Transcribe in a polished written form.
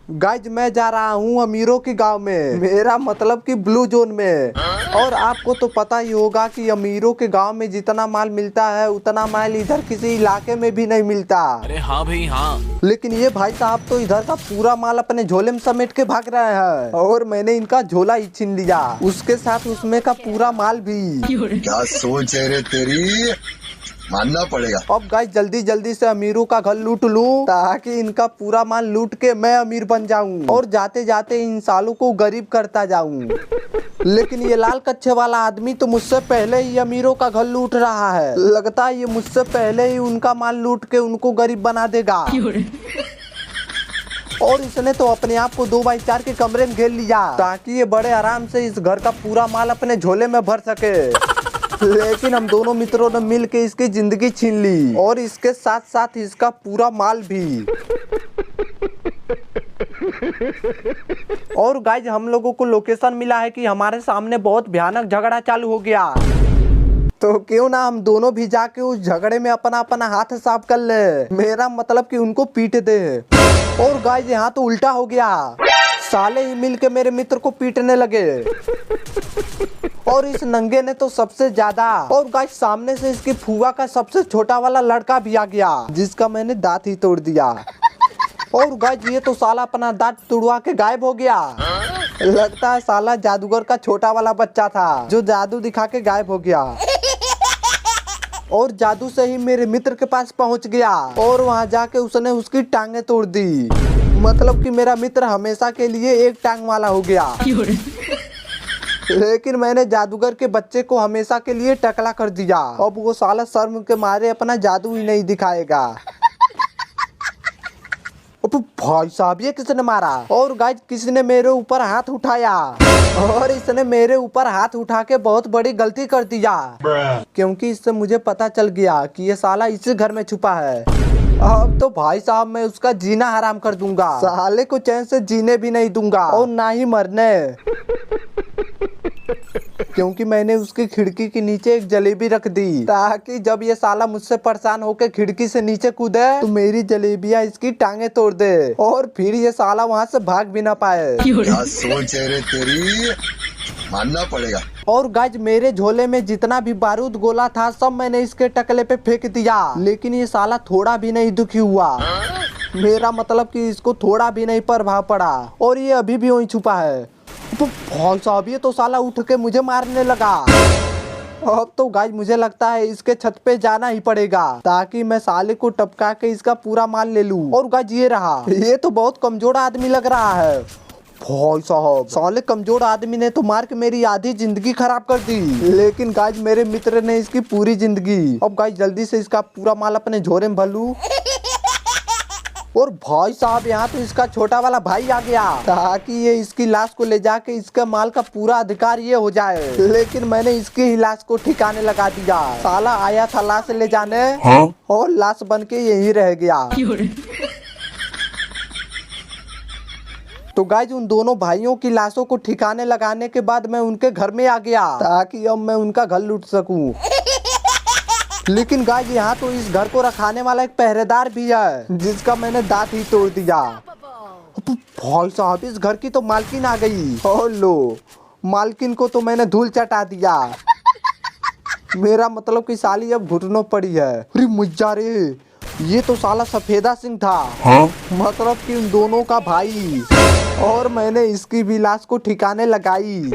Guys मैं जा रहा हूँ अमीरों के गांव में, मेरा मतलब कि ब्लू जोन में। और आपको तो पता ही होगा कि अमीरों के गांव में जितना माल मिलता है उतना माल इधर किसी इलाके में भी नहीं मिलता। अरे हाँ भाई हाँ। लेकिन ये भाई साहब तो इधर का पूरा माल अपने झोले में समेट के भाग रहे हैं और मैंने इनका झोला ही छीन लिया, उसके साथ उसमें का पूरा माल भी। क्या सोच है रे तेरी, मानना पड़ेगा। अब गाइस जल्दी जल्दी से अमीरों का घर लूट लूं ताकि इनका पूरा माल लूट के मैं अमीर बन जाऊं और जाते जाते इन सालों को गरीब करता जाऊं। लेकिन ये लाल कच्छे वाला आदमी तो मुझसे पहले ही अमीरों का घर लूट रहा है, लगता है ये मुझसे पहले ही उनका माल लूट के उनको गरीब बना देगा। और इसने तो अपने आप को 2x4 के कमरे में घेर लिया ताकि ये बड़े आराम से इस घर का पूरा माल अपने झोले में भर सके। लेकिन हम दोनों मित्रों ने मिल के इसकी जिंदगी छीन ली और इसके साथ साथ इसका पूरा माल भी। और गाइज हम लोगों को लोकेशन मिला है कि हमारे सामने बहुत भयानक झगड़ा चालू हो गया, तो क्यों ना हम दोनों भी जाके उस झगड़े में अपना अपना हाथ साफ कर ले, मेरा मतलब कि उनको पीट दे। और गाइज यहाँ तो उल्टा हो गया, साले ही मिल के मेरे मित्र को पीटने लगे और इस नंगे ने तो सबसे ज्यादा। और गाइस सामने से इसकी फुआ का सबसे छोटा वाला लड़का भी आ गया जिसका मैंने दांत ही तोड़ दिया। और गाइस ये तो साला अपना दांत तुड़वा के गायब हो गया, लगता है साला जादूगर का छोटा वाला बच्चा था जो जादू दिखा के गायब हो गया और जादू से ही मेरे मित्र के पास पहुंच गया और वहां जाके उसने उसकी टांगे तोड़ दी। मतलब कि मेरा मित्र हमेशा के लिए एक टांग वाला हो गया। लेकिन मैंने जादूगर के बच्चे को हमेशा के लिए टकला कर दिया, अब वो साला शर्म के मारे अपना जादू ही नहीं दिखाएगा। अब भाई साहब ये किसने मारा? और गाइस किसी ने मेरे ऊपर हाथ उठाया और इसने मेरे ऊपर हाथ उठा के बहुत बड़ी गलती कर दिया, क्योंकि इससे मुझे पता चल गया कि ये साला इसी घर में छुपा है। अब तो भाई साहब मैं उसका जीना हराम कर दूंगा, साले को चैन से जीने भी नहीं दूंगा और ना ही मरने, क्योंकि मैंने उसकी खिड़की के नीचे एक जलेबी रख दी ताकि जब ये साला मुझसे परेशान होकर खिड़की से नीचे कूदे तो मेरी जलेबियां इसकी टांगे तोड़ दे और फिर ये साला वहां से भाग भी ना पाए। क्या सोच है रे तेरी, मानना पड़ेगा। और गाइज मेरे झोले में जितना भी बारूद गोला था सब मैंने इसके टकले पे फेंक दिया, लेकिन ये साला थोड़ा भी नहीं दुखी हुआ, मेरा मतलब कि इसको थोड़ा भी नहीं प्रभाव पड़ा और ये अभी भी वहीं छुपा है। भाई साहब ये तो साला उठ के मुझे मारने लगा। अब तो गाइस मुझे लगता है इसके छत पे जाना ही पड़ेगा ताकि मैं साले को टपका के इसका पूरा माल ले लूं। और गाइस ये रहा, ये तो बहुत कमजोर आदमी लग रहा है। भाई साहब साले कमजोर आदमी ने तो मार के मेरी आधी जिंदगी खराब कर दी, लेकिन गाइस मेरे मित्र ने इसकी पूरी जिंदगी। अब गाइस जल्दी से इसका पूरा माल अपने झोरे में भर लूं। और भाई साहब यहाँ तो इसका छोटा वाला भाई आ गया ताकि ये इसकी लाश को ले जाके इसके माल का पूरा अधिकार ये हो जाए, लेकिन मैंने इसकी ही लाश को ठिकाने लगा दिया। साला आया था लाश ले जाने और लाश बन के यही रह गया। तो गाइज उन दोनों भाइयों की लाशों को ठिकाने लगाने के बाद मैं उनके घर में आ गया ताकि अब मैं उनका घर लूट सकूं। लेकिन गाइस यहाँ तो इस घर को रखाने वाला एक पहरेदार भी है जिसका मैंने दांत ही तोड़ दिया। भाई साहब इस घर की तो मालकिन आ गई और लो मालकिन को तो मैंने धूल चटा दिया, मेरा मतलब कि साली अब घुटनों पड़ी है। अरे मुज्जा रे ये तो साला सफेदा सिंह था, मतलब कि उन दोनों का भाई, और मैंने इसकी भी लाश को ठिकाने लगाई।